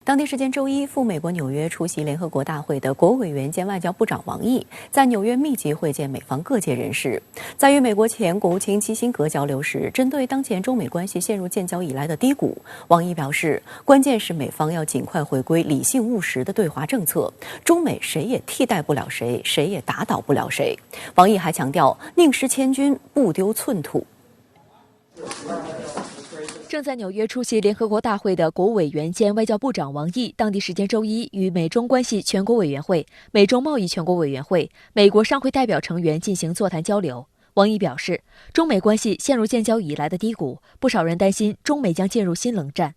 当地时间周一，赴美国纽约出席联合国大会的国务委员兼外交部长王毅在纽约密集会见美方各界人士。在与美国前国务卿基辛格交流时，针对当前中美关系陷入建交以来的低谷，王毅表示，关键是美方要尽快回归理性务实的对华政策，中美谁也替代不了谁，谁也打倒不了谁。王毅还强调，宁失千军，不丢寸土。正在纽约出席联合国大会的国务委员兼外交部长王毅，当地时间周一与美中关系全国委员会、美中贸易全国委员会、美国商会代表成员进行座谈交流。王毅表示，中美关系陷入建交以来的低谷，不少人担心中美将进入新冷战。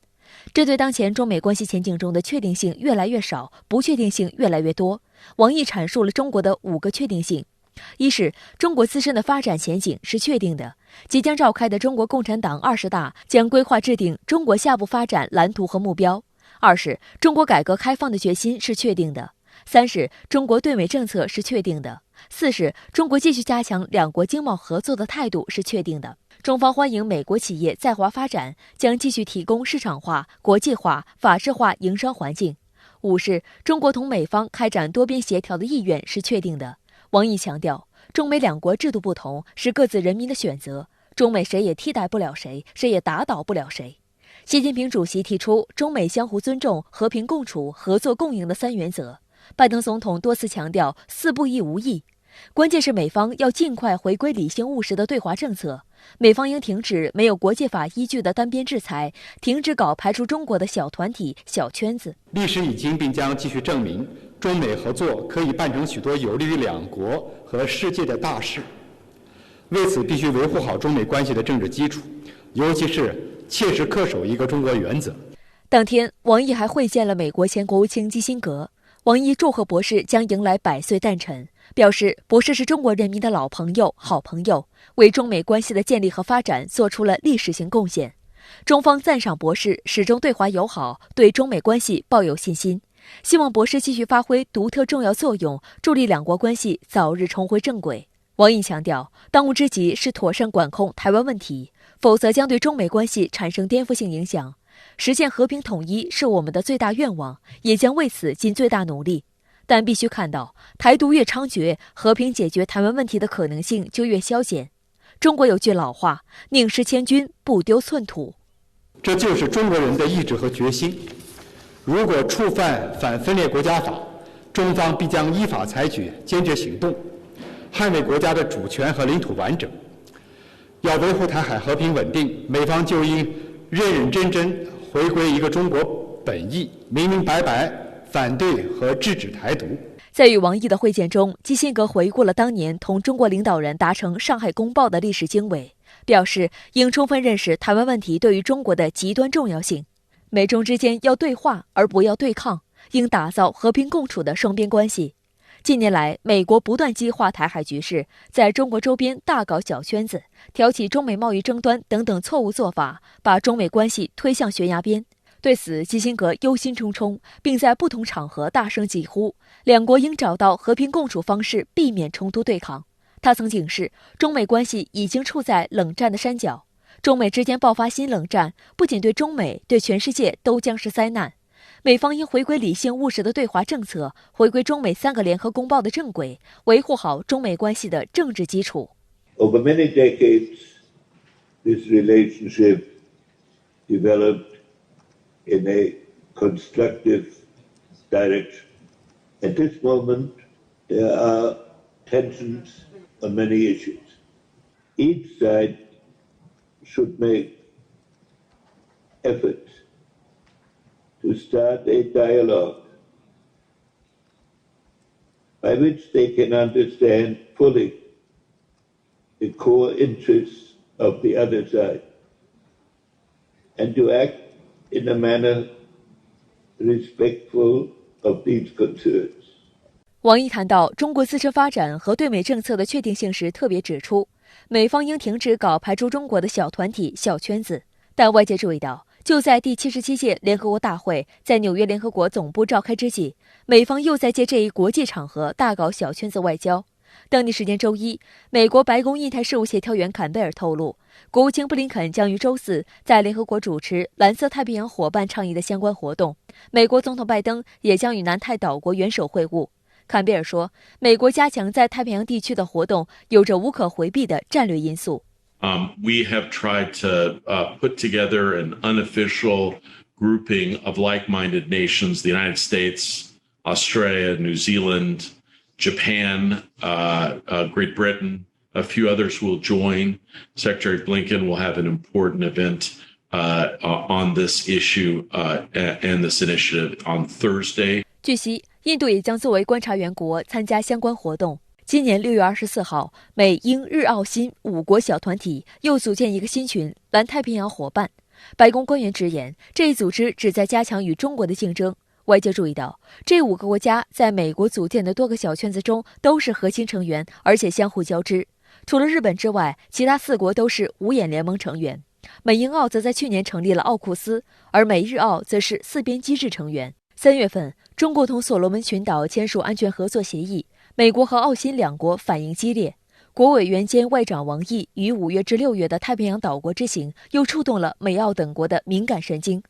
针对当前中美关系前景中的确定性越来越少，不确定性越来越多，王毅阐述了中国的5个确定性。一是中国自身的发展前景是确定的，即将召开的中国共产党20大将规划制定中国下步发展蓝图和目标。二是中国改革开放的决心是确定的。三是中国对美政策是确定的。四是中国继续加强两国经贸合作的态度是确定的。中方欢迎美国企业在华发展，将继续提供市场化、国际化、法治化营商环境。五是中国同美方开展多边协调的意愿是确定的。王毅强调，中美两国制度不同，是各自人民的选择，中美谁也替代不了谁，谁也打倒不了谁。习近平主席提出中美相互尊重、和平共处、合作共赢的3原则。拜登总统多次强调4不一无益，关键是美方要尽快回归理性务实的对华政策，美方应停止没有国际法依据的单边制裁，停止搞排除中国的小团体、小圈子。历史已经并将继续证明，中美合作可以办成许多有利于两国和世界的大事。为此，必须维护好中美关系的政治基础，尤其是切实恪守一个中国原则。当天，王毅还会见了美国前国务卿基辛格。王毅祝贺博士将迎来100岁诞辰，表示博士是中国人民的老朋友、好朋友，为中美关系的建立和发展做出了历史性贡献。中方赞赏博士始终对华友好，对中美关系抱有信心，希望博士继续发挥独特重要作用，助力两国关系早日重回正轨。王毅强调，当务之急是妥善管控台湾问题，否则将对中美关系产生颠覆性影响。实现和平统一是我们的最大愿望，也将为此尽最大努力。但必须看到，台独越猖獗，和平解决台湾问题的可能性就越消减。中国有句老话，宁失千军，不丢寸土。这就是中国人的意志和决心。如果触犯反分裂国家法，中方必将依法采取坚决行动，捍卫国家的主权和领土完整。要维护台海和平稳定，美方就应认认真真回归一个中国本意，明明白白反对和制止台独。在与王毅的会见中，基辛格回顾了当年同中国领导人达成上海公报的历史经纬，表示应充分认识台湾问题对于中国的极端重要性，美中之间要对话而不要对抗，应打造和平共处的双边关系。近年来，美国不断激化台海局势，在中国周边大搞小圈子，挑起中美贸易争端等等错误做法，把中美关系推向悬崖边。对此，基辛格忧心忡忡，并在不同场合大声疾呼，两国应找到和平共处方式，避免冲突对抗。他曾警示，中美关系已经处在冷战的山脚，中美之间爆发新冷战，不仅对中美，对全世界都将是灾难。美方应回归理性务实的对华政策，回归中美3个联合公报的正轨，维护好中美关系的政治基础。 Over many decades, this relationship developed in a constructive direction. At this moment, there are tensions on many issues. Each side should make efforts to start a dialogue by which they can understand fully the core interests of the other side and to act in a manner respectful of these concerns. 王毅谈到中国自身发展和对美政策的确定性时，特别指出，美方应停止搞排除中国的小团体、小圈子。但外界注意到，就在第77届联合国大会在纽约联合国总部召开之际，美方又在借这一国际场合大搞小圈子外交。当地时间周一，美国白宫印太事务协调员坎贝尔透露，国务卿布林肯将于周四在联合国主持蓝色太平洋伙伴倡议的相关活动。美国总统拜登也将与南太岛国元首会晤。坎贝尔说，美国加强在太平洋地区的活动有着无可回避的战略因素。We have tried to put together an unofficial grouping of like-minded nations: the United States, Australia, New Zealand, Japan, Great Britain. A few others will join. Secretary Blinken will have an important event on this issue and this initiative on Thursday. 据悉，印度也将作为观察员国参加相关活动。今年6月24号，美英日澳新5国小团体又组建一个新群——南太平洋伙伴。白宫官员直言，这一组织旨在加强与中国的竞争。外界注意到，这5个国家在美国组建的多个小圈子中都是核心成员，而且相互交织。除了日本之外，其他4国都是五眼联盟成员。美英澳则在去年成立了奥库斯，而美日澳则是4边机制成员。3月份，中国同所罗门群岛签署安全合作协议，美国和澳新2国反应激烈。国委员兼外长王毅于5月至6月的太平洋岛国之行，又触动了美澳等国的敏感神经。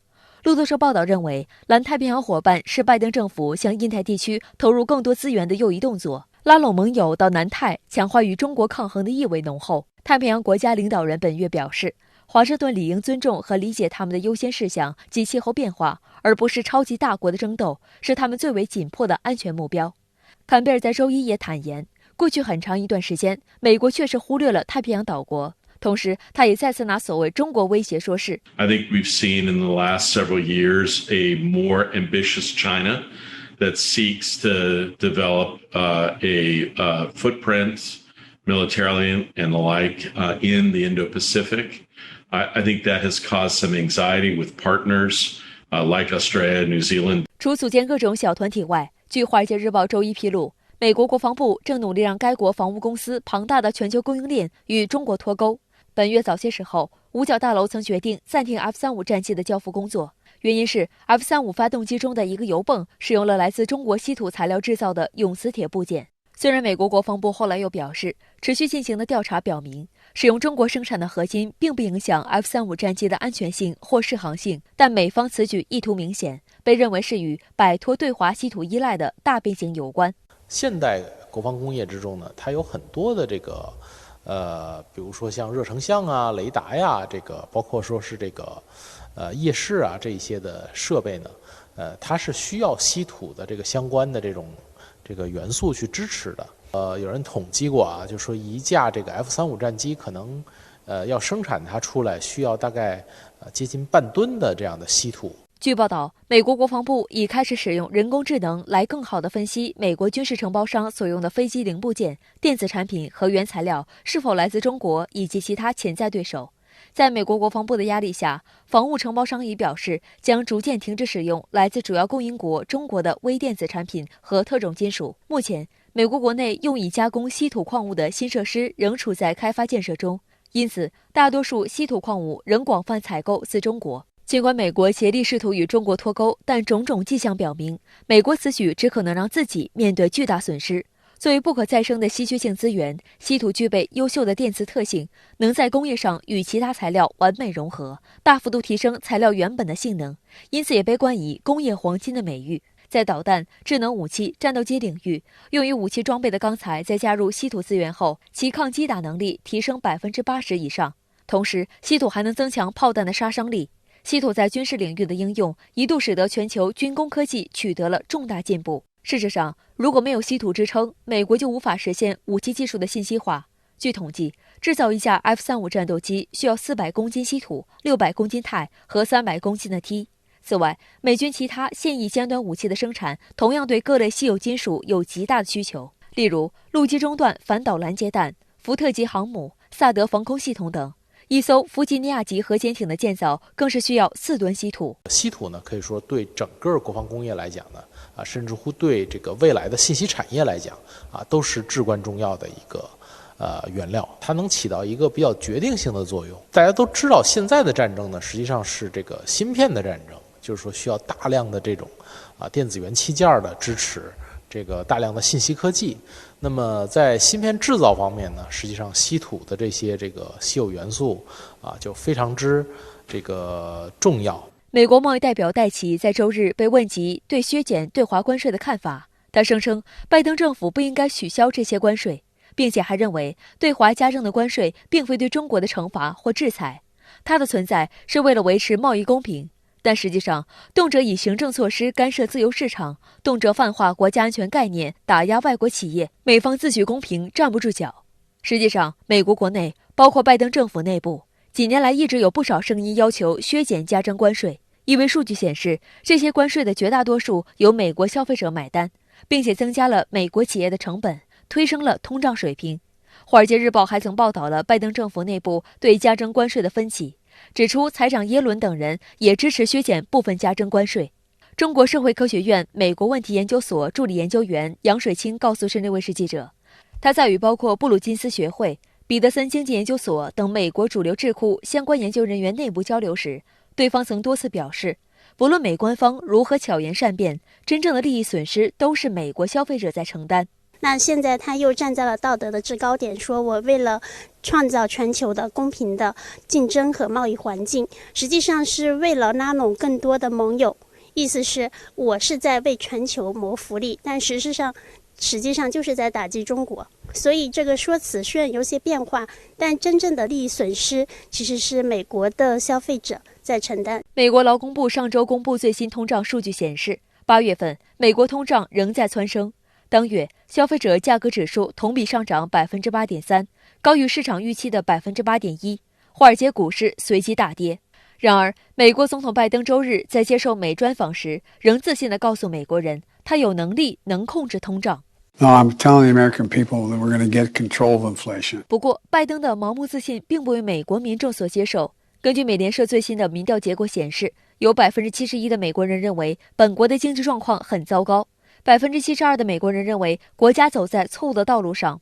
路透社报道认为，南太平洋伙伴是拜登政府向印太地区投入更多资源的又一动作，拉拢盟友到南太，强化与中国抗衡的意味浓厚。太平洋国家领导人本月表示，华盛顿理应尊重和理解他们的优先事项及气候变化，而不是超级大国的争斗，是他们最为紧迫的安全目标。坎贝尔在周一也坦言，过去很长一段时间，美国确实忽略了太平洋岛国。同时，他也再次拿所谓中国威胁说事。I think we've seen in the last several years a more ambitious China that seeks to develop a footprint militarily and the like in the Indo-Pacific. I think that has caused some anxiety with partners like Australia, New Zealand. 除组建各种小团体外，据《华尔街日报》周一披露，美国国防部正努力让该国防务公司庞大的全球供应链与中国脱钩。本月早些时候，五角大楼曾决定暂停 F-35战机的交付工作，原因是 F-35发动机中的一个油泵使用了来自中国稀土材料制造的永磁铁部件。虽然美国国防部后来又表示，持续进行的调查表明，使用中国生产的核心并不影响 F-35战机的安全性或适航性，但美方此举意图明显，被认为是与摆脱对华稀土依赖的大背景有关。现代国防工业之中呢，它有很多的这个比如说像热成像啊、雷达呀，这个包括说是这个夜视啊这一些的设备呢，它是需要稀土的这个相关的这个元素去支持的。有人统计过啊，就说一架这个 F-35战机可能要生产它出来需要大概接近半吨的这样的稀土。据报道，美国国防部已开始使用人工智能来更好地分析美国军事承包商所用的飞机零部件、电子产品和原材料是否来自中国以及其他潜在对手。在美国国防部的压力下，防务承包商已表示将逐渐停止使用来自主要供应国中国的微电子产品和特种金属。目前，美国国内用以加工稀土矿物的新设施仍处在开发建设中，因此大多数稀土矿物仍广泛采购自中国。尽管美国竭力试图与中国脱钩，但种种迹象表明，美国此举只可能让自己面对巨大损失。作为不可再生的稀缺性资源，稀土具备优秀的电磁特性，能在工业上与其他材料完美融合，大幅度提升材料原本的性能，因此也被冠以工业黄金的美誉。在导弹、智能武器、战斗机领域，用于武器装备的钢材在加入稀土资源后，其抗击打能力提升80%以上。同时，稀土还能增强炮弹的杀伤力。稀土在军事领域的应用一度使得全球军工科技取得了重大进步。事实上，如果没有稀土支撑，美国就无法实现武器技术的信息化。据统计，制造一架 F-35战斗机需要400公斤稀土、600公斤钛和300公斤的锑。此外，美军其他现役尖端武器的生产同样对各类稀有金属有极大的需求，例如陆基中段反导拦截弹、福特级航母、萨德防空系统等。一艘弗吉尼亚级核潜艇的建造更是需要4吨稀土。稀土呢，可以说对整个国防工业来讲呢，甚至乎对这个未来的信息产业来讲都是至关重要的一个原料，它能起到一个比较决定性的作用。大家都知道，现在的战争呢，实际上是这个芯片的战争，就是说需要大量的这种电子元器件的支持，这个大量的信息科技。那么在芯片制造方面呢，实际上稀土的这些稀有元素就非常之重要。美国贸易代表戴奇在周日被问及对削减对华关税的看法，他声称拜登政府不应该取消这些关税，并且还认为对华加征的关税并非对中国的惩罚或制裁，它的存在是为了维持贸易公平。但实际上，动辄以行政措施干涉自由市场，动辄泛化国家安全概念，打压外国企业，美方自诩公平站不住脚。实际上，美国国内，包括拜登政府内部，几年来一直有不少声音要求削减加征关税，因为数据显示，这些关税的绝大多数由美国消费者买单，并且增加了美国企业的成本，推升了通胀水平。《华尔街日报》还曾报道了拜登政府内部对加征关税的分歧，指出财长耶伦等人也支持削减部分加征关税。中国社会科学院美国问题研究所助理研究员杨水清告诉深圳卫视记者，他在与包括布鲁金斯学会、彼得森经济研究所等美国主流智库相关研究人员内部交流时，对方曾多次表示，不论美官方如何巧言善辩，真正的利益损失都是美国消费者在承担。那现在他又站在了道德的制高点，说我为了创造全球的公平的竞争和贸易环境，实际上是为了拉拢更多的盟友，意思是我是在为全球谋福利，但实际上就是在打击中国。所以这个说辞虽然有些变化，但真正的利益损失其实是美国的消费者在承担。美国劳工部上周公布最新通胀数据显示，8月份美国通胀仍在蹿升，当月消费者价格指数同比上涨 8.3%， 高于市场预期的 8.1%， 华尔街股市随即大跌。然而，美国总统拜登周日在接受美专访时，仍自信地告诉美国人，他有能力能控制通胀。No, I'm telling the American people that we're going to get control of inflation. 不过，拜登的盲目自信并不为美国民众所接受。根据美联社最新的民调结果显示，有 71% 的美国人认为本国的经济状况很糟糕， 72% 的美国人认为国家走在错误的道路上。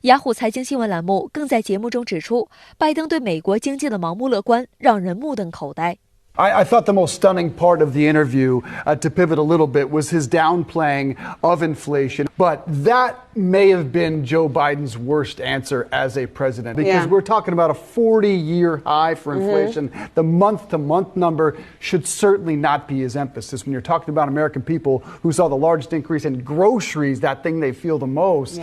雅虎财经新闻栏目更在节目中指出，拜登对美国经济的盲目乐观让人目瞪口呆。I thought the most stunning part of the interview, to pivot a little bit, was his downplaying of inflation. But that may have been Joe Biden's worst answer as a president, because we're talking about a 40-year high for inflation. The month-to-month number should certainly not be his emphasis. When you're talking about American people who saw the largest increase in groceries, that thing they feel the most,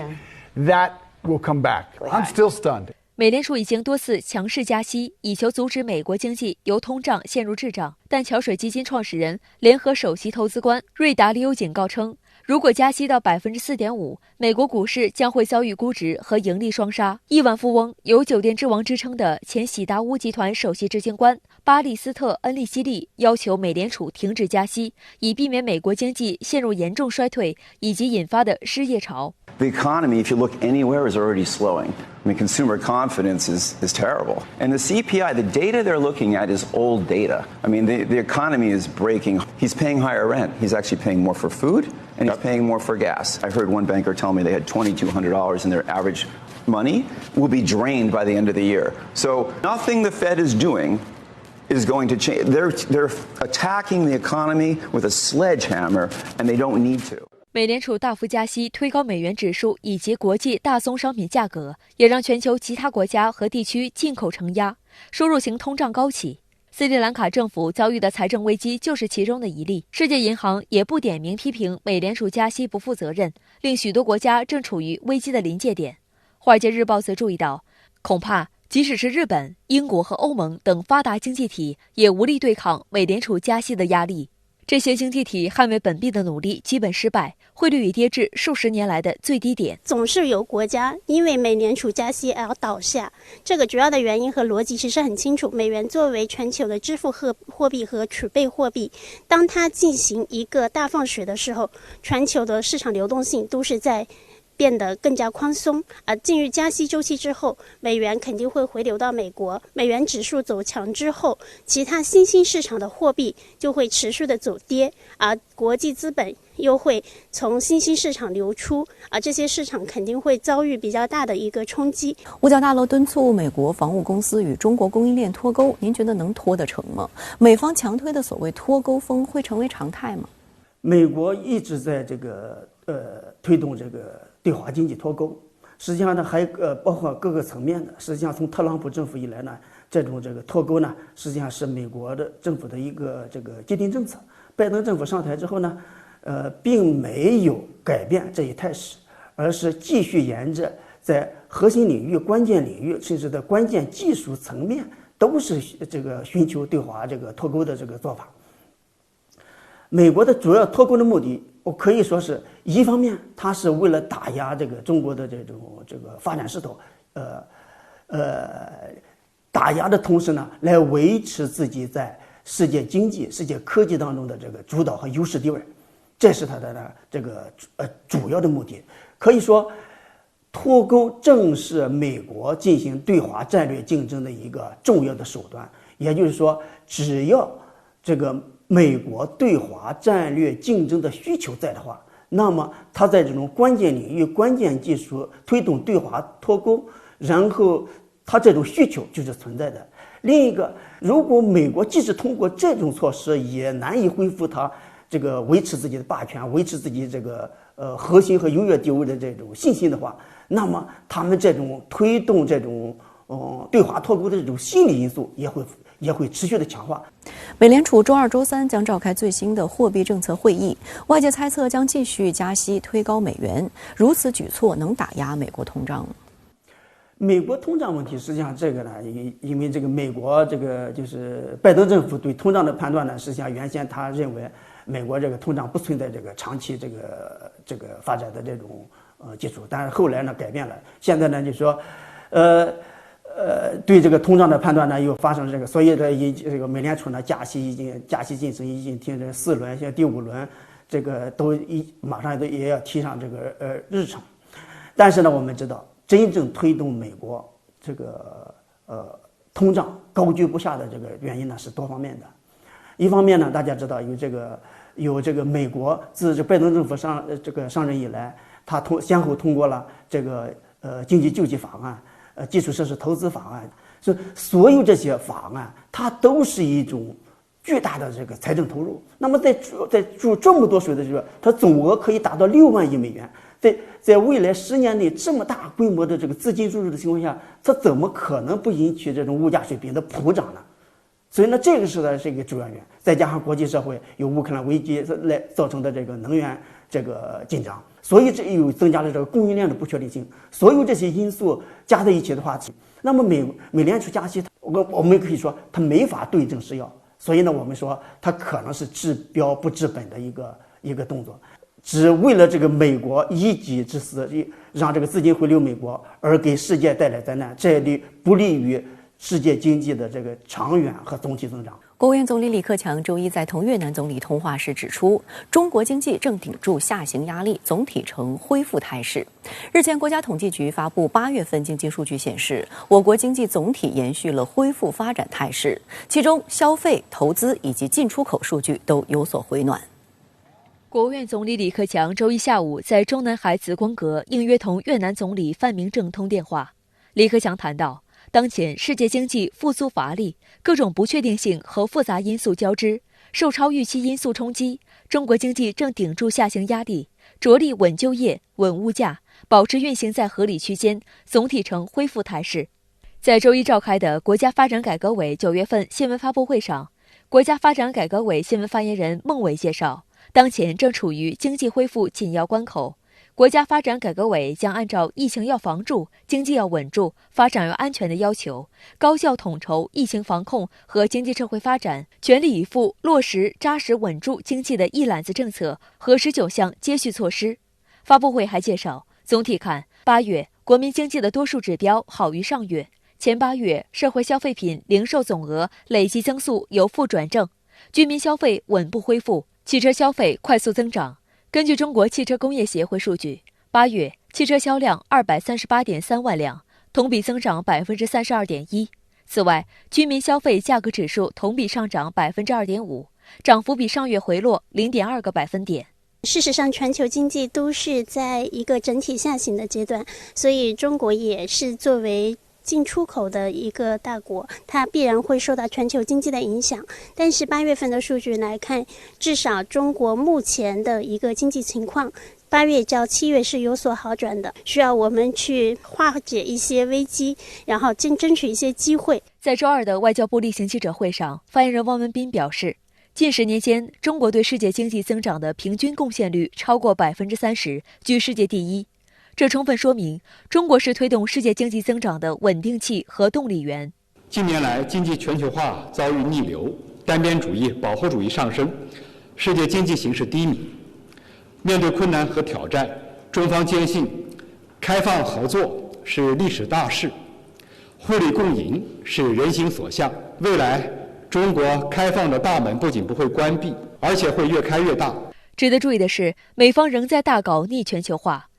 that will come back. I'm still stunned. 美联储已经多次强势加息，以求阻止美国经济由通胀陷入滞胀。但桥水基金创始人、联合首席投资官瑞达利欧警告称，如果加息到 4.5%， 美国股市将会遭遇估值和盈利双杀。亿万富翁、有酒店之王之称的前喜达屋集团首席执行官巴利斯特·恩利希利要求美联储停止加息，以避免美国经济陷入严重衰退以及引发的失业潮。The economy, if you look anywhere, is already slowing. I mean, consumer confidence is terrible. And the CPI, the data they're looking at is old data. I mean, the economy is breaking. He's paying higher rent. He's actually paying more for food, and he's paying more for gas. I heard one banker tell me they had $2,200 in their average money will be drained by the end of the year. So nothing the Fed is doing is going to change. They're attacking the economy with a sledgehammer, and they don't need to. 美联储大幅加息，推高美元指数以及国际大宗商品价格，也让全球其他国家和地区进口承压，输入型通胀高企。斯里兰卡政府遭遇的财政危机就是其中的一例。世界银行也不点名批评美联储加息不负责任，令许多国家正处于危机的临界点。华尔街日报则注意到，恐怕即使是日本、英国和欧盟等发达经济体，也无力对抗美联储加息的压力。这些经济体捍卫本币的努力基本失败，汇率已跌至数十年来的最低点。总是有国家因为美联储加息而倒下，这个主要的原因和逻辑其实很清楚。美元作为全球的支付货币和储备货币，当它进行一个大放水的时候，全球的市场流动性都是在变得更加宽松，而进入加息周期之后，美元肯定会回流到美国，美元指数走强之后，其他新兴市场的货币就会持续的走跌，而国际资本又会从新兴市场流出，而这些市场肯定会遭遇比较大的一个冲击。五角大楼敦促美国防务公司与中国供应链脱钩，您觉得能脱得成吗？美方强推的所谓脱钩风会成为常态吗？美国一直在这个推动这个对华经济脱钩。实际上呢，还包括各个层面的。实际上，从特朗普政府以来呢，这个脱钩呢，实际上是美国的政府的一个既定政策。拜登政府上台之后呢，并没有改变这一态势，而是继续沿着在核心领域、关键领域，甚至在关键技术层面，都是寻求对华脱钩的做法。美国的主要脱钩的目的，我可以说是一方面，它是为了打压中国的这个发展势头，打压的同时呢，来维持自己在世界经济、世界科技当中的主导和优势地位，这是它的主要的目的。可以说，脱钩正是美国进行对华战略竞争的一个重要的手段。也就是说，只要美国对华战略竞争的需求在的话，那么它在这种关键领域、关键技术推动对华脱钩，然后它这种需求就是存在的。另一个，如果美国即使通过这种措施也难以恢复它维持自己的霸权、维持自己核心和优越地位的这种信心的话，那么他们这种推动对华脱钩的这种心理因素也会持续的强化。美联储周2、周3将召开最新的货币政策会议，外界猜测将继续加息推高美元，如此举措能打压美国通胀。美国通胀问题，实际上呢，因为美国就是拜登政府对通胀的判断呢，实际上原先他认为美国通胀不存在长期发展的这种基础，但是后来呢改变了，现在呢就说对通胀的判断呢又发生了所以美联储呢加息进程已经停止4轮，现在第5轮都马上也要提上日程。但是呢，我们知道真正推动美国通胀高居不下的原因呢是多方面的。一方面呢，大家知道有美国自拜登政府上任以来，他先后通过了经济救济法案、基础设施投资法案，所有这些法案，它都是一种巨大的财政投入。那么在注这么多水的它总额可以达到6万亿美元。在未来10年内这么大规模的资金注入的情况下，它怎么可能不引起物价水平的普涨呢？所以呢，这个是它是一个主要原因。再加上国际社会有乌克兰危机来造成的能源紧张，所以这又增加了供应链的不确定性。所有这些因素加在一起的话，那么美联储加息，我们可以说它没法对症施药。所以呢，我们说它可能是治标不治本的一个动作。只为了美国一己之私，让资金回流美国，而给世界带来灾难，这不利于世界经济的长远和总体增长。国务院总理李克强周一在同越南总理通话时指出，中国经济正顶住下行压力，总体呈恢复态势。日前，国家统计局发布8月份经济数据显示，我国经济总体延续了恢复发展态势，其中消费、投资以及进出口数据都有所回暖。国务院总理李克强周一下午在中南海紫光阁应约同越南总理范明政通电话。李克强谈到，当前世界经济复苏乏力，各种不确定性和复杂因素交织，受超预期因素冲击，中国经济正顶住下行压力，着力稳就业、稳物价，保持运行在合理区间，总体呈恢复态势。在周一召开的国家发展改革委9月份新闻发布会上，国家发展改革委新闻发言人孟伟介绍，当前正处于经济恢复紧要关口，国家发展改革委将按照疫情要防住、经济要稳住、发展要安全的要求，高效统筹疫情防控和经济社会发展，全力以赴落实扎实稳住经济的一揽子政策和19项接续措施。发布会还介绍，总体看，8月国民经济的多数指标好于上月，前8月社会消费品零售总额累计增速由负转正，居民消费稳步恢复，汽车消费快速增长。根据中国汽车工业协会数据，8月汽车销量238.3万辆，同比增长32.1%。此外，居民消费价格指数同比上涨2.5%，涨幅比上月回落0.2个百分点。事实上，全球经济都是在一个整体下行的阶段，所以中国也是作为进出口的一个大国，它必然会受到全球经济的影响。但是8月份的数据来看，至少中国目前的一个经济情况8月较7月是有所好转的，需要我们去化解一些危机，然后争取一些机会。在周二的外交部例行记者会上，发言人汪文斌表示，近10年间，中国对世界经济增长的平均贡献率超过30%，居世界第一。这充分说明，中国是推动世界经济增长的稳定器和动力源。近年来，经济全球化遭遇逆流，单边主义、保护主义上升，世界经济形势低迷。面对困难和挑战，中方坚信，开放合作是历史大势，互利共赢是人心所向。未来，中国开放的大门不仅不会关闭，而且会越开越大。值得注意的是，美方仍在大搞逆全球化。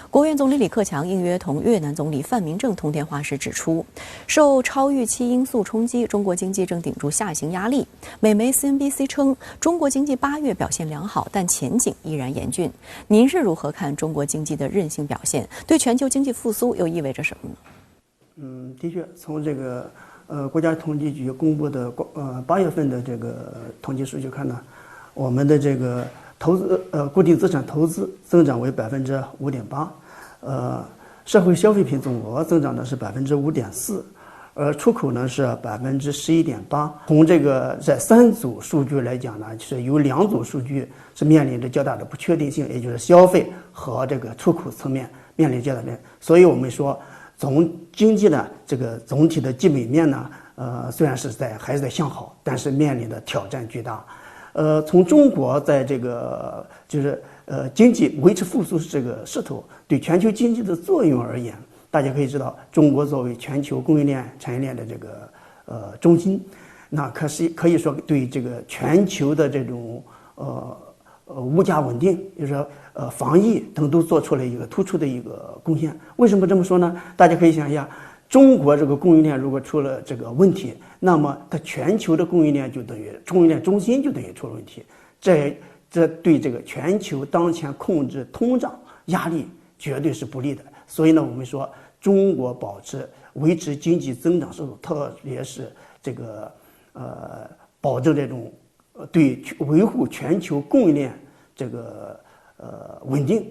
国务院总理李克强应约同越南总理范明正通电话时指出，受超预期因素冲击，中国经济正顶住下行压力。美媒 CNBC 称，中国经济8月表现良好，但前景依然严峻。您是如何看中国经济的韧性表现？对全球经济复苏又意味着什么呢？的确，从这个国家统计局公布的8月份的这个统计数据看呢，我们的这个固定资产投资增长为5.8%，社会消费品总额增长呢是5.4%，而出口呢是11.8%。从这3组数据来讲呢，是有2组数据是面临着较大的不确定性，也就是消费和这个出口层面面临较大的。所以我们说，从经济的这个总体的基本面呢，虽然是还是在向好，但是面临的挑战巨大。从中国在这个经济维持复苏这个势头对全球经济的作用而言，大家可以知道，中国作为全球供应链产业链的这个中心，那可以说对这个全球的这种物价稳定，就是说防疫等都做出了一个突出的一个贡献。为什么这么说呢？大家可以想一下，中国这个供应链如果出了这个问题，那么它全球的供应链就等于供应链中心就等于出了问题，这对这个全球当前控制通胀压力绝对是不利的。所以呢，我们说中国维持经济增长势头，特别是这个保证这种对维护全球供应链这个稳定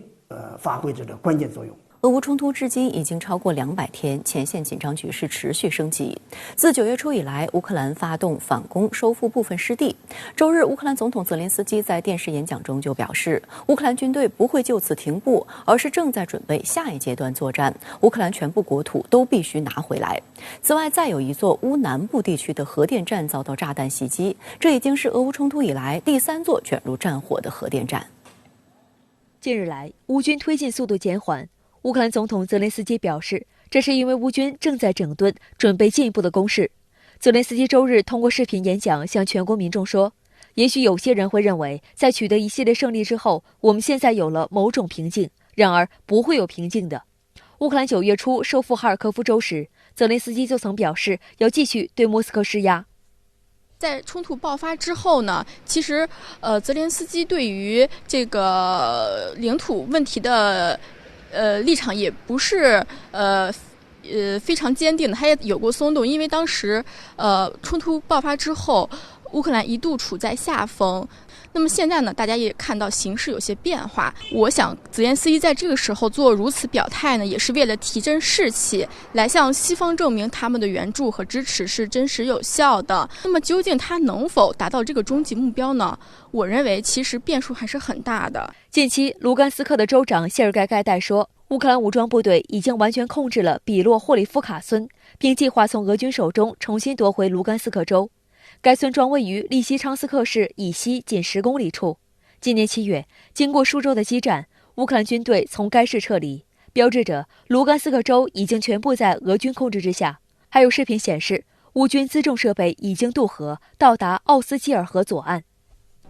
发挥着关键作用。俄乌冲突至今已经超过200天，前线紧张局势持续升级。自9月初以来，乌克兰发动反攻，收复部分失地。周日，乌克兰总统泽连斯基在电视演讲中就表示，乌克兰军队不会就此停步，而是正在准备下一阶段作战。乌克兰全部国土都必须拿回来。此外，再有一座乌南部地区的核电站遭到炸弹袭击，这已经是俄乌冲突以来第3座卷入战火的核电站。近日来，乌军推进速度减缓。乌克兰总统泽连斯基表示，这是因为乌军正在整顿，准备进一步的攻势。泽连斯基周日通过视频演讲向全国民众说，也许有些人会认为，在取得一系列胜利之后，我们现在有了某种平静，然而不会有平静的。乌克兰9月初收复哈尔科夫州时，泽连斯基就曾表示要继续对莫斯科施压。在冲突爆发之后呢，其实泽连斯基对于这个领土问题的立场也不是非常坚定的，他也有过松动，因为当时冲突爆发之后，乌克兰一度处在下风。那么现在呢，大家也看到形势有些变化。我想泽连斯基在这个时候做如此表态呢，也是为了提振士气，来向西方证明他们的援助和支持是真实有效的。那么究竟他能否达到这个终极目标呢？我认为其实变数还是很大的。近期，卢甘斯克的州长谢尔盖盖代说，乌克兰武装部队已经完全控制了比洛霍里夫卡村，并计划从俄军手中重新夺回卢甘斯克州。该村庄位于利西昌斯克市以西仅10公里处。今年7月，经过数周的激战，乌克兰军队从该市撤离，标志着卢甘斯克州已经全部在俄军控制之下。还有视频显示，乌军辎重设备已经渡河，到达奥斯基尔河左岸。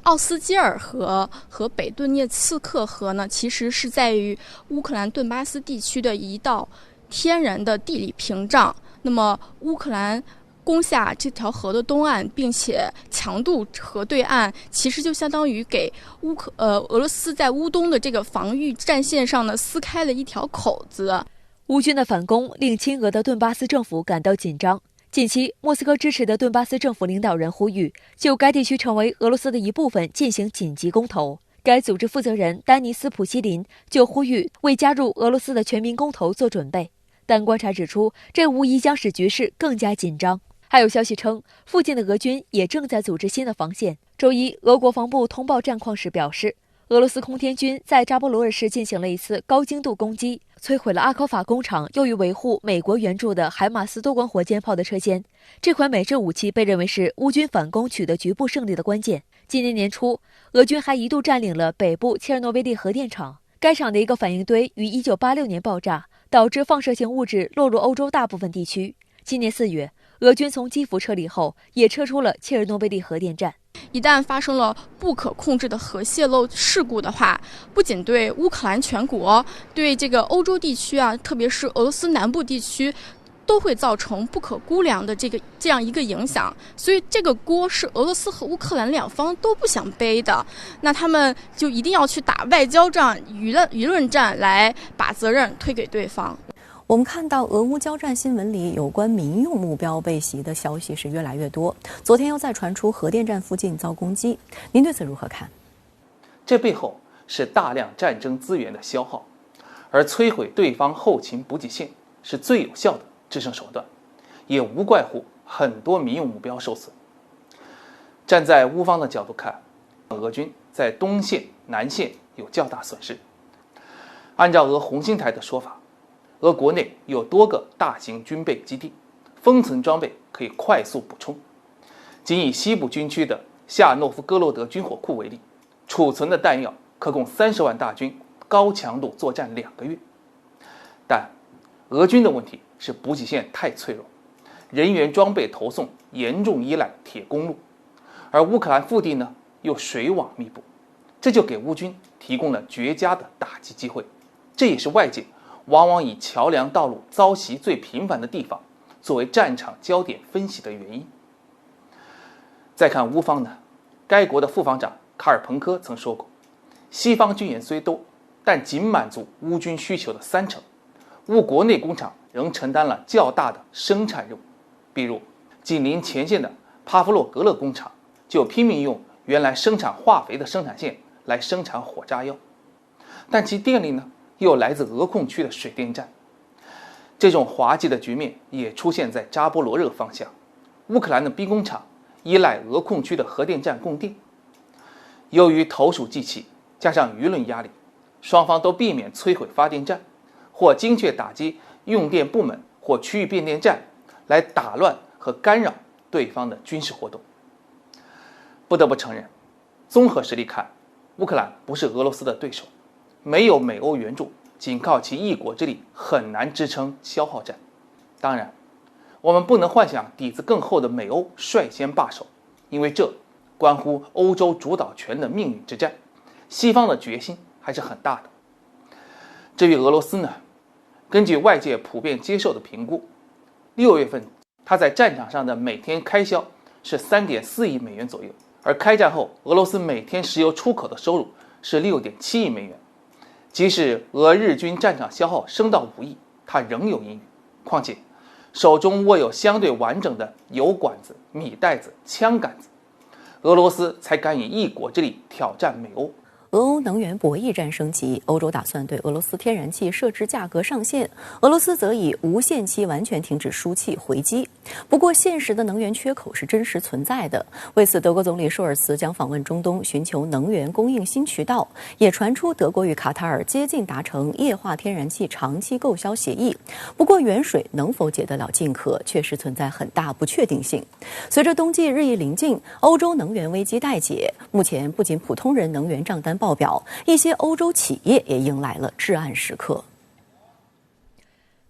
奥斯基尔河和北顿涅茨克河呢，其实是在于乌克兰顿巴斯地区的一道天然的地理屏障。那么乌克兰攻下这条河的东岸，并且强渡河对岸，其实就相当于给俄罗斯在乌东的这个防御战线上呢撕开了一条口子。乌军的反攻令亲俄的顿巴斯政府感到紧张。近期，莫斯科支持的顿巴斯政府领导人呼吁，就该地区成为俄罗斯的一部分进行紧急公投，该组织负责人丹尼斯·普希林就呼吁为加入俄罗斯的全民公投做准备，但观察指出，这无疑将使局势更加紧张。还有消息称，附近的俄军也正在组织新的防线。周一，俄国防部通报战况时表示，俄罗斯空天军在扎波罗热市进行了一次高精度攻击，摧毁了阿科法工厂用于维护美国援助的海马斯多管火箭炮的车间。这款美制武器被认为是乌军反攻取得局部胜利的关键。今年年初，俄军还一度占领了北部切尔诺贝利核电厂，该厂的一个反应堆于1986年爆炸，导致放射性物质落入欧洲大部分地区。今年4月，俄军从基辅撤离后，也撤出了切尔诺贝利核电站。一旦发生了不可控制的核泄漏事故的话，不仅对乌克兰全国，对这个欧洲地区啊，特别是俄罗斯南部地区，都会造成不可估量的这样一个影响。所以这个锅是俄罗斯和乌克兰两方都不想背的，那他们就一定要去打外交战、舆论战，来把责任推给对方。我们看到俄乌交战新闻里有关民用目标被袭的消息是越来越多，昨天又再传出核电站附近遭攻击，您对此如何看？这背后是大量战争资源的消耗，而摧毁对方后勤补给线是最有效的制胜手段，也无怪乎很多民用目标受损。站在乌方的角度看，俄军在东线、南线有较大损失。按照俄红星台的说法，俄国内有多个大型军备基地，封存装备可以快速补充。仅以西部军区的夏诺夫哥罗德军火库为例，储存的弹药可供30万大军高强度作战2个月。但俄军的问题是补给线太脆弱，人员装备投送严重依赖铁公路，而乌克兰腹地呢又水网密布，这就给乌军提供了绝佳的打击机会。这也是外界往往以桥梁道路遭袭最频繁的地方作为战场焦点分析的原因。再看乌方呢，该国的副防长卡尔彭科曾说过，西方军援虽多，但仅满足乌军需求的30%，乌国内工厂仍承担了较大的生产任务。比如紧邻前线的帕夫洛格勒工厂就拼命用原来生产化肥的生产线来生产火炸药，但其电力呢又来自俄控区的水电站。这种滑稽的局面也出现在扎波罗热方向，乌克兰的兵工厂依赖俄控区的核电站供电。由于投鼠忌器加上舆论压力，双方都避免摧毁发电站，或精确打击用电部门或区域变电站，来打乱和干扰对方的军事活动。不得不承认，综合实力看，乌克兰不是俄罗斯的对手，没有美欧援助，仅靠其一国之力很难支撑消耗战。当然，我们不能幻想底子更厚的美欧率先罢手，因为这关乎欧洲主导权的命运之战，西方的决心还是很大的。至于俄罗斯呢，根据外界普遍接受的评估，6月份它在战场上的每天开销是3.4亿美元左右，而开战后俄罗斯每天石油出口的收入是6.7亿美元。即使俄日军战场消耗升到5亿，它仍有盈余。况且手中握有相对完整的油管子、米袋子、枪杆子，俄罗斯才敢以一国之力挑战美欧。俄欧能源博弈战升级，欧洲打算对俄罗斯天然气设置价格上限，俄罗斯则以无限期完全停止输气回击。不过，现实的能源缺口是真实存在的。为此，德国总理舒尔茨将访问中东，寻求能源供应新渠道。也传出德国与卡塔尔接近达成液化天然气长期购销协议。不过，远水能否解得了近渴，确实存在很大不确定性。随着冬季日益临近，欧洲能源危机待解。目前，不仅普通人能源账单爆表，一些欧洲企业也迎来了至暗时刻。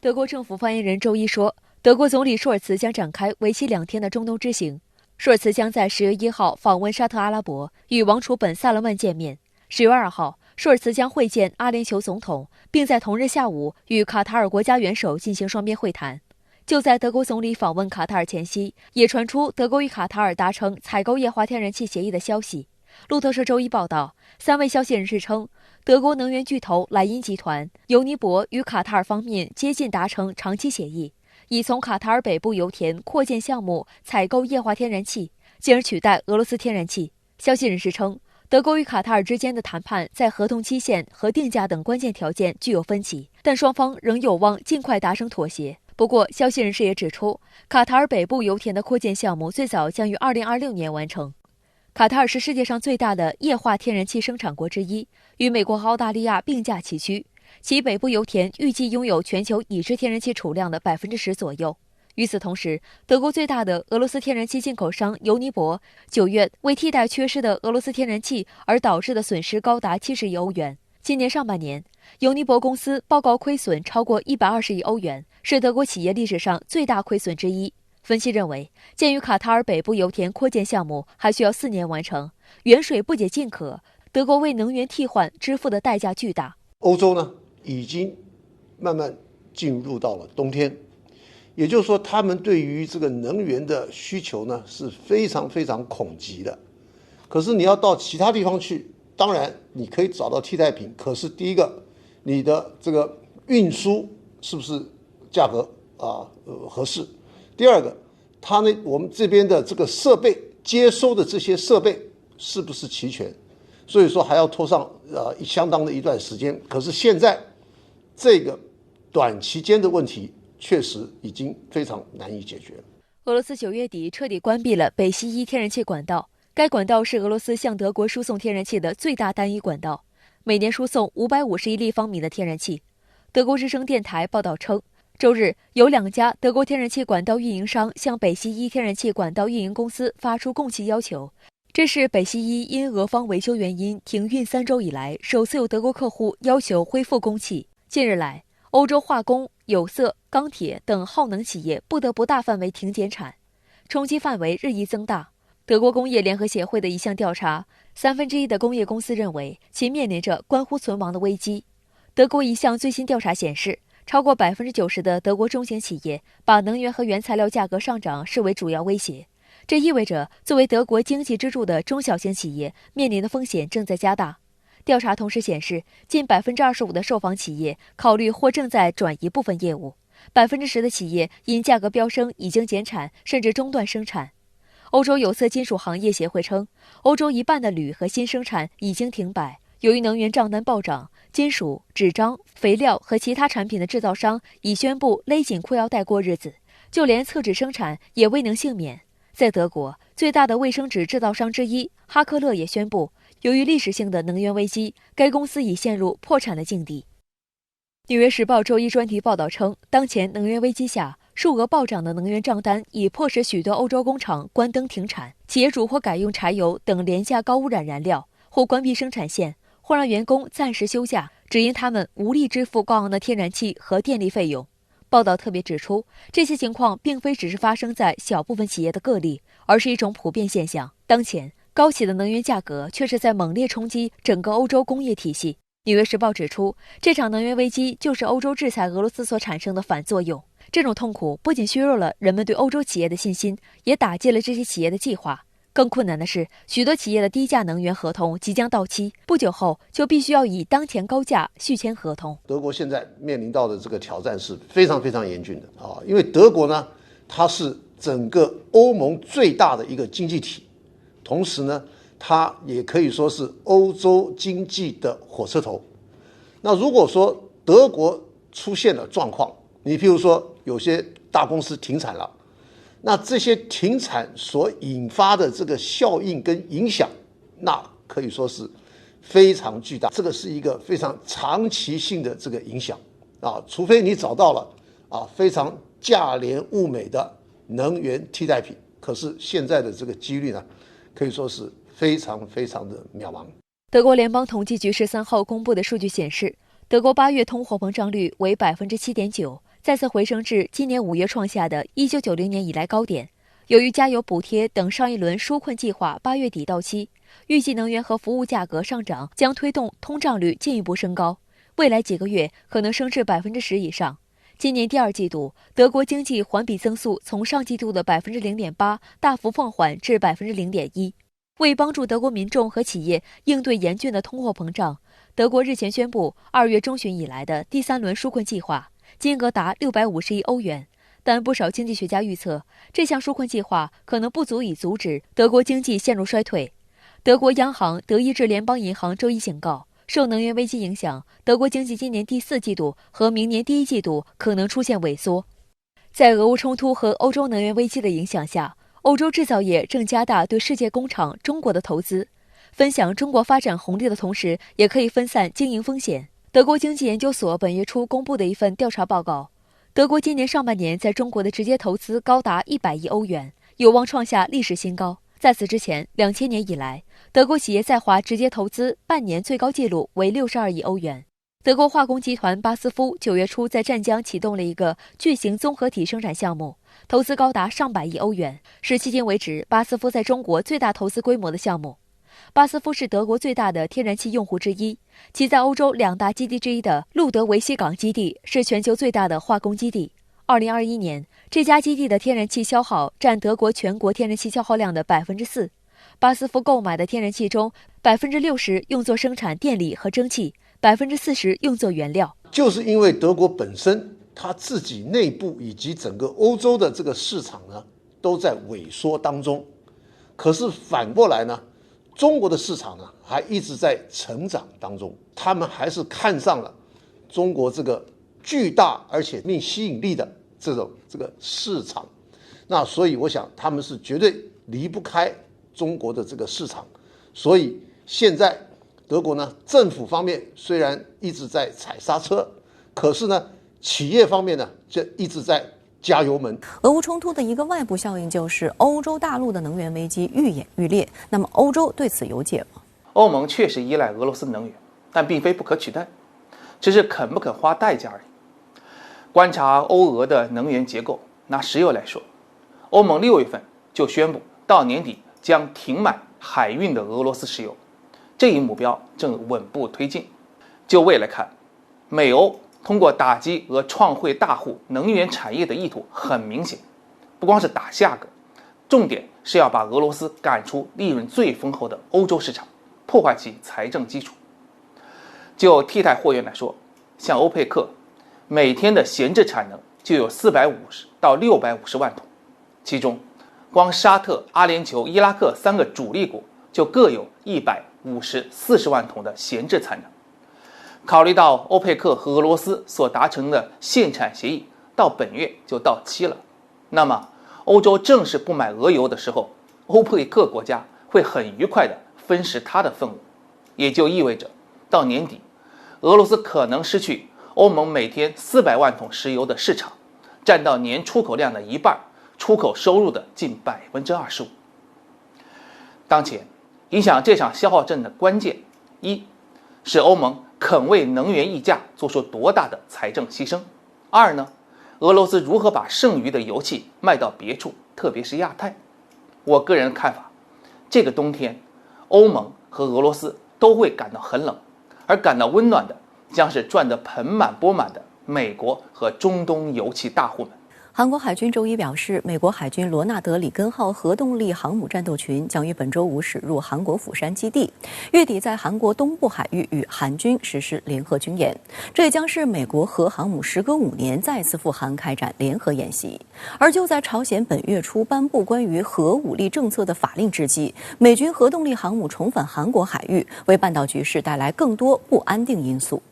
德国政府发言人周一说，德国总理舒尔茨将展开为期2天的中东之行。舒尔茨将在10月1号访问沙特阿拉伯，与王储本·萨勒曼见面。10月2号，舒尔茨将会见阿联酋总统，并在同日下午与卡塔尔国家元首进行双边会谈。就在德国总理访问卡塔尔前夕，也传出德国与卡塔尔达成采购液化天然气协议的消息。路透社周一报道，3位消息人士称，德国能源巨头莱茵集团、尤尼泊与卡塔尔方面接近达成长期协议，以从卡塔尔北部油田扩建项目采购液化天然气，进而取代俄罗斯天然气。消息人士称，德国与卡塔尔之间的谈判在合同期限和定价等关键条件具有分歧，但双方仍有望尽快达成妥协。不过，消息人士也指出，卡塔尔北部油田的扩建项目最早将于2026年完成。卡塔尔是世界上最大的液化天然气生产国之一，与美国和澳大利亚并驾齐驱。其北部油田预计拥有全球已知天然气储量的10%左右。与此同时，德国最大的俄罗斯天然气进口商尤尼泊9月为替代缺失的俄罗斯天然气而导致的损失高达70亿欧元。今年上半年，尤尼泊公司报告亏损超过120亿欧元，是德国企业历史上最大亏损之一。分析认为，鉴于卡塔尔北部油田扩建项目还需要4年完成，远水不解近渴，德国为能源替换支付的代价巨大。欧洲呢，已经慢慢进入到了冬天。也就是说，他们对于这个能源的需求呢是非常非常恐急的。可是你要到其他地方去，当然你可以找到替代品。可是第一个，你的这个运输是不是价格合适？第二个，我们这边的这个设备接收的这些设备是不是齐全？所以说还要拖上相当的一段时间。可是现在这个短期间的问题，确实已经非常难以解决了。俄罗斯9月底彻底关闭了北溪一天然气管道，该管道是俄罗斯向德国输送天然气的最大单一管道，每年输送550亿立方米的天然气。德国之声电台报道称，周日有2家德国天然气管道运营商向北溪一天然气管道运营公司发出供气要求。这是北溪一因俄方维修原因停运3周以来，首次有德国客户要求恢复供气。近日来，欧洲化工、有色、钢铁等耗能企业不得不大范围停减产，冲击范围日益增大。德国工业联合协会的一项调查，1/3的工业公司认为其面临着关乎存亡的危机。德国一项最新调查显示，超过90%的德国中型企业把能源和原材料价格上涨视为主要威胁。这意味着作为德国经济支柱的中小型企业面临的风险正在加大。调查同时显示，近25%的受访企业考虑或正在转移部分业务，10%的企业因价格飙升已经减产甚至中断生产。欧洲有色金属行业协会称，欧洲一半的铝和锌生产已经停摆。由于能源账单暴涨，金属、纸张、肥料和其他产品的制造商已宣布勒紧裤腰带过日子，就连厕纸生产也未能幸免。在德国，最大的卫生纸制造商之一哈克勒也宣布，由于历史性的能源危机，该公司已陷入破产的境地。纽约时报周一专题报道称，当前能源危机下，数额暴涨的能源账单已迫使许多欧洲工厂关灯停产，企业主或改用柴油等廉价高污染燃料，或关闭生产线，或让员工暂时休假，只因他们无力支付高昂的天然气和电力费用。报道特别指出，这些情况并非只是发生在小部分企业的个例，而是一种普遍现象。当前，高企的能源价格却是在猛烈冲击整个欧洲工业体系。纽约时报指出，这场能源危机就是欧洲制裁俄罗斯所产生的反作用。这种痛苦不仅削弱了人们对欧洲企业的信心，也打击了这些企业的计划。更困难的是，许多企业的低价能源合同即将到期，不久后就必须要以当前高价续签合同。德国现在面临到的这个挑战是非常非常严峻的因为德国呢，它是整个欧盟最大的一个经济体，同时呢，它也可以说是欧洲经济的火车头。那如果说德国出现了状况，你譬如说有些大公司停产了，那这些停产所引发的这个效应跟影响，那可以说是非常巨大。这个是一个非常长期性的这个影响除非你找到了非常价廉物美的能源替代品，可是现在的这个几率呢，可以说是非常非常的渺茫。德国联邦统计局13号公布的数据显示，德国8月通货膨胀率为 7.9%， 再次回升至今年5月创下的1990年以来高点。由于加油补贴等上一轮纾困计划8月底到期，预计能源和服务价格上涨将推动通胀率进一步升高，未来几个月可能升至 10% 以上。今年第2季度，德国经济环比增速从上季度的 0.8% 大幅放缓至 0.1%。为帮助德国民众和企业应对严峻的通货膨胀，德国日前宣布2月中旬以来的第3轮纾困计划，金额达650亿欧元。但不少经济学家预测，这项纾困计划可能不足以阻止德国经济陷入衰退。德国央行德意志联邦银行周一警告，受能源危机影响，德国经济今年第4季度和明年第1季度可能出现萎缩。在俄乌冲突和欧洲能源危机的影响下，欧洲制造业正加大对世界工厂中国的投资，分享中国发展红利的同时，也可以分散经营风险。德国经济研究所本月初公布的一份调查报告，德国今年上半年在中国的直接投资高达100亿欧元，有望创下历史新高。在此之前，2000年以来，德国企业在华直接投资半年最高纪录为62亿欧元。德国化工集团巴斯夫9月初在湛江启动了一个巨型综合体生产项目，投资高达上百亿欧元，是迄今为止巴斯夫在中国最大投资规模的项目。巴斯夫是德国最大的天然气用户之一，其在欧洲2大基地之一的路德维希港基地是全球最大的化工基地。2021年，这家基地的天然气消耗占德国全国天然气消耗量的4%。巴斯夫购买的天然气中，60%用作生产电力和蒸汽，40%用作原料。就是因为德国本身它自己内部以及整个欧洲的这个市场呢，都在萎缩当中。可是反过来呢，中国的市场呢，还一直在成长当中。他们还是看上了中国这个巨大而且命吸引力的这个市场。那所以我想他们是绝对离不开中国的这个市场。所以现在德国呢，政府方面虽然一直在踩刹车，可是呢，企业方面呢，就一直在加油门。俄乌冲突的一个外部效应就是欧洲大陆的能源危机愈演愈烈。那么欧洲对此有解吗？欧盟确实依赖俄罗斯能源，但并非不可取代，只是肯不肯花代价而已。观察欧俄的能源结构，拿石油来说，欧盟6月份就宣布到年底将停买海运的俄罗斯石油，这一目标正稳步推进。就未来看，美欧通过打击俄创汇大户能源产业的意图很明显，不光是打价格，重点是要把俄罗斯赶出利润最丰厚的欧洲市场，破坏其财政基础。就替代货源来说，像欧佩克每天的闲置产能就有450到650万桶，其中光沙特、阿联酋、伊拉克3个主力国就各有150-40万桶的闲置产能。考虑到欧佩克和俄罗斯所达成的限产协议到本月就到期了，那么欧洲正式不买俄油的时候，欧佩克国家会很愉快地分食它的份额，也就意味着到年底，俄罗斯可能失去欧盟每天400万桶石油的市场，占到年出口量的一半，出口收入的近25%。当前影响这场消耗战的关键，一是欧盟肯为能源溢价做出多大的财政牺牲；二呢，俄罗斯如何把剩余的油气卖到别处，特别是亚太。我个人的看法，这个冬天，欧盟和俄罗斯都会感到很冷，而感到温暖的将是赚得盆满钵满的美国和中东油气大户们。韩国海军周一表示，美国海军罗纳德·里根号核动力航母战斗群将于本周五驶入韩国釜山基地，月底在韩国东部海域与韩军实施联合军演。这也将是美国核航母时隔5年再次赴韩开展联合演习。而就在朝鲜本月初颁布关于核武力政策的法令之际，美军核动力航母重返韩国海域，为半岛局势带来更多不安定因素。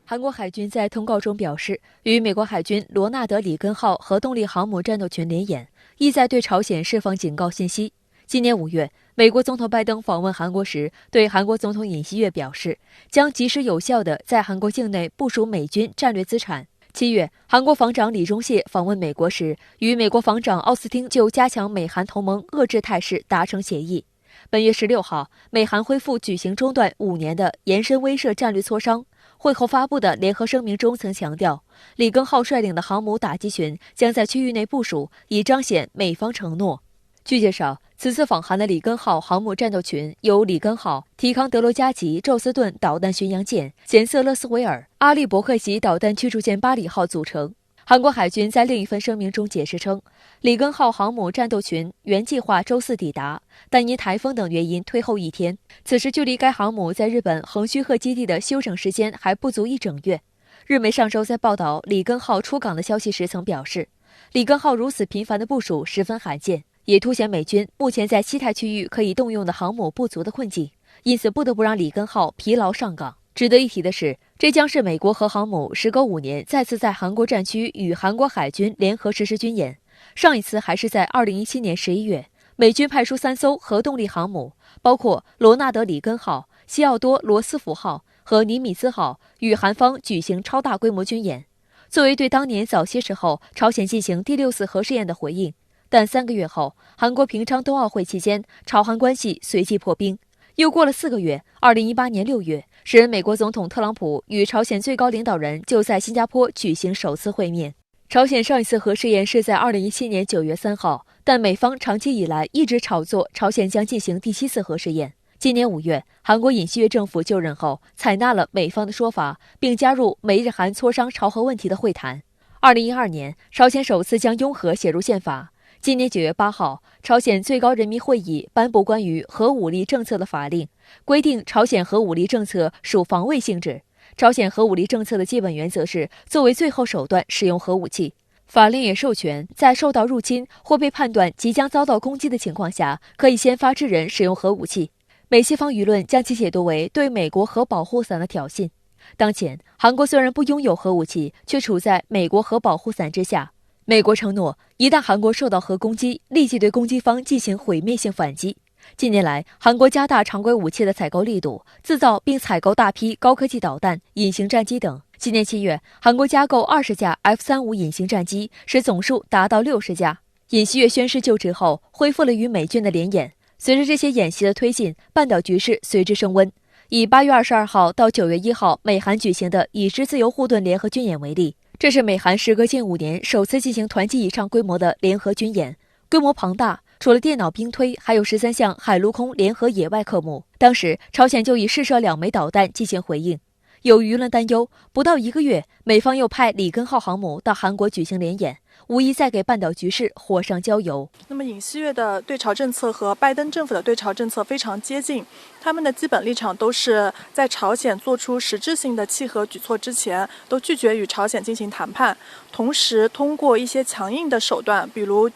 韩国海军在通告中表示，与美国海军罗纳德·里根号核动力航母战斗群联演，意在对朝鲜释放警告信息。今年5月，美国总统拜登访问韩国时，对韩国总统尹锡悦表示，将及时有效地在韩国境内部署美军战略资产。7月，韩国防长李钟燮访问美国时，与美国防长奥斯汀就加强美韩同盟遏制态势达成协议。本月16号，美韩恢复举行中断5年的延伸威慑战略磋商。会后发布的联合声明中曾强调，里根号率领的航母打击群将在区域内部署，以彰显美方承诺。据介绍，此次访韩的里根号航母战斗群由里根号、提康德罗加级宙斯盾导弹巡洋舰、咸瑟勒斯维尔、阿利伯克级导弹驱逐舰巴里号组成。韩国海军在另一份声明中解释称，里根号航母战斗群原计划周4抵达，但因台风等原因推后1天。此时距离该航母在日本横须贺基地的休整时间还不足1整月。日媒上周在报道里根号出港的消息时曾表示，里根号如此频繁的部署十分罕见。也凸显美军目前在西太区域可以动用的航母不足的困境，因此不得不让里根号疲劳上岗。值得一提的是，这将是美国核航母时隔5年再次在韩国战区与韩国海军联合实施军演，上一次还是在2017年11月，美军派出3艘核动力航母，包括罗纳德·里根号、西奥多·罗斯福号和尼米兹号，与韩方举行超大规模军演，作为对当年早些时候朝鲜进行第6次核试验的回应。但3个月后，韩国平昌冬奥会期间，朝韩关系随即破冰。又过了4个月，2018年6月，时任美国总统特朗普与朝鲜最高领导人就在新加坡举行首次会面。朝鲜上一次核试验是在2017年9月3号，但美方长期以来一直炒作朝鲜将进行第7次核试验。今年5月，韩国尹锡悦政府就任后，采纳了美方的说法，并加入美日韩磋商朝核问题的会谈。2012年，朝鲜首次将拥核写入宪法。今年9月8号，朝鲜最高人民会议颁布关于核武力政策的法令，规定朝鲜核武力政策属防卫性质。朝鲜核武力政策的基本原则是作为最后手段使用核武器。法令也授权在受到入侵或被判断即将遭到攻击的情况下，可以先发制人使用核武器。美西方舆论将其解读为对美国核保护伞的挑衅。当前，韩国虽然不拥有核武器，却处在美国核保护伞之下。美国承诺，一旦韩国受到核攻击，立即对攻击方进行毁灭性反击。近年来，韩国加大常规武器的采购力度，制造并采购大批高科技导弹、隐形战机等。今年7月，韩国加购20架 F-35隐形战机，使总数达到60架。尹锡悦宣誓就职后，恢复了与美军的联演。随着这些演习的推进，半岛局势随之升温。以8月22号到9月1号美韩举行的已知自由护盾联合军演为例，这是美韩时隔近5年首次进行团级以上规模的联合军演，规模庞大。除了电脑兵推，还有13项海陆空联合野外科目。当时，朝鲜就以试射2枚导弹进行回应。有舆论担忧，不到1个月，美方又派里根号航母到韩国举行联演，无疑在给半岛局势火上浇油。那么尹锡悦的对朝政策和拜登政府的对朝政策非常接近，他们的基本立场都是在朝鲜做出实质性的契合举措之前，都拒绝与朝鲜进行谈判，同时通过一些强硬的手段，比如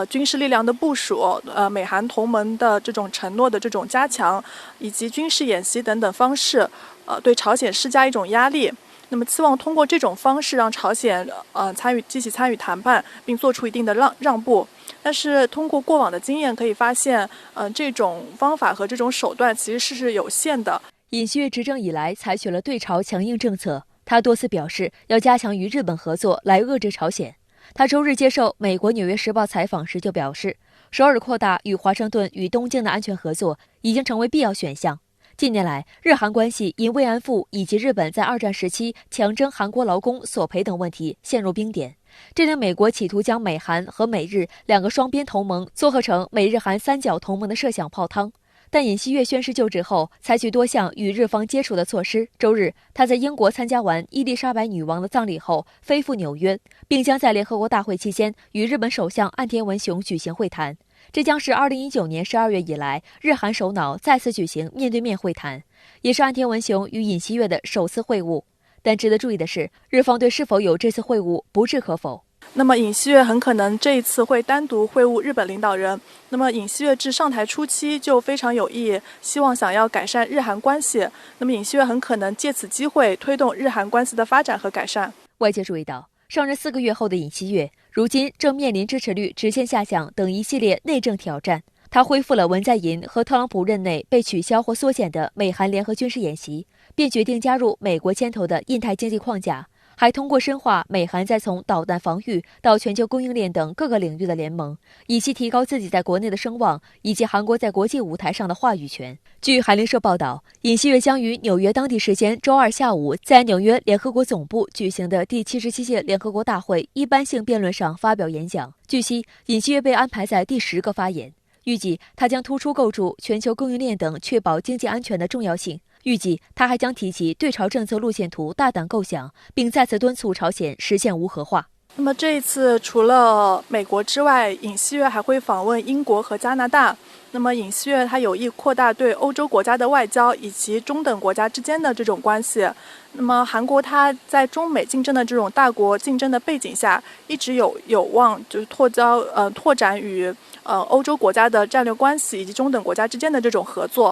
军事力量的部署，美韩同盟的这种承诺的这种加强，以及军事演习等等方式，对朝鲜施加一种压力。那么期望通过这种方式让朝鲜积极参与谈判，并做出一定的让步。但是通过过往的经验可以发现，这种方法和这种手段其实是有限的。尹锡悦执政以来采取了对朝强硬政策，他多次表示要加强与日本合作来遏制朝鲜。他周日接受美国《纽约时报》采访时就表示，首尔扩大与华盛顿与东京的安全合作已经成为必要选项。近年来，日韩关系因慰安妇以及日本在2战时期强征韩国劳工索赔等问题陷入冰点，这令美国企图将美韩和美日2个双边同盟撮合成美日韩3角同盟的设想泡汤。但尹锡悦宣誓就职后，采取多项与日方接触的措施。周日，他在英国参加完伊丽莎白女王的葬礼后，飞赴纽约，并将在联合国大会期间与日本首相岸田文雄举行会谈。这将是2019年12月以来日韩首脑再次举行面对面会谈，也是岸田文雄与尹锡悦的首次会晤。但值得注意的是，日方对是否有这次会晤不置可否。那么尹锡悦很可能这一次会单独会晤日本领导人。那么尹锡悦至上台初期就非常有意，希望想要改善日韩关系。那么尹锡悦很可能借此机会推动日韩关系的发展和改善。外界注意到，上任4个月后的尹锡悦，如今正面临支持率直线下降等一系列内政挑战。他恢复了文在寅和特朗普任内被取消或缩减的美韩联合军事演习，并决定加入美国牵头的印太经济框架，还通过深化美韩在从导弹防御到全球供应链等各个领域的联盟，以期提高自己在国内的声望以及韩国在国际舞台上的话语权。据韩联社报道，尹锡悦将于纽约当地时间周2下午在纽约联合国总部举行的第77届联合国大会一般性辩论上发表演讲。据悉，尹锡悦被安排在第10个发言，预计他将突出构筑全球供应链等确保经济安全的重要性。预计他还将提及对朝政策路线图大胆构想，并再次敦促朝鲜实现无核化。那么这一次除了美国之外，尹锡悦还会访问英国和加拿大。那么尹锡悦他有意扩大对欧洲国家的外交以及中等国家之间的这种关系。那么韩国它在中美竞争的这种大国竞争的背景下，一直有望就是拓展与欧洲国家的战略关系以及中等国家之间的这种合作。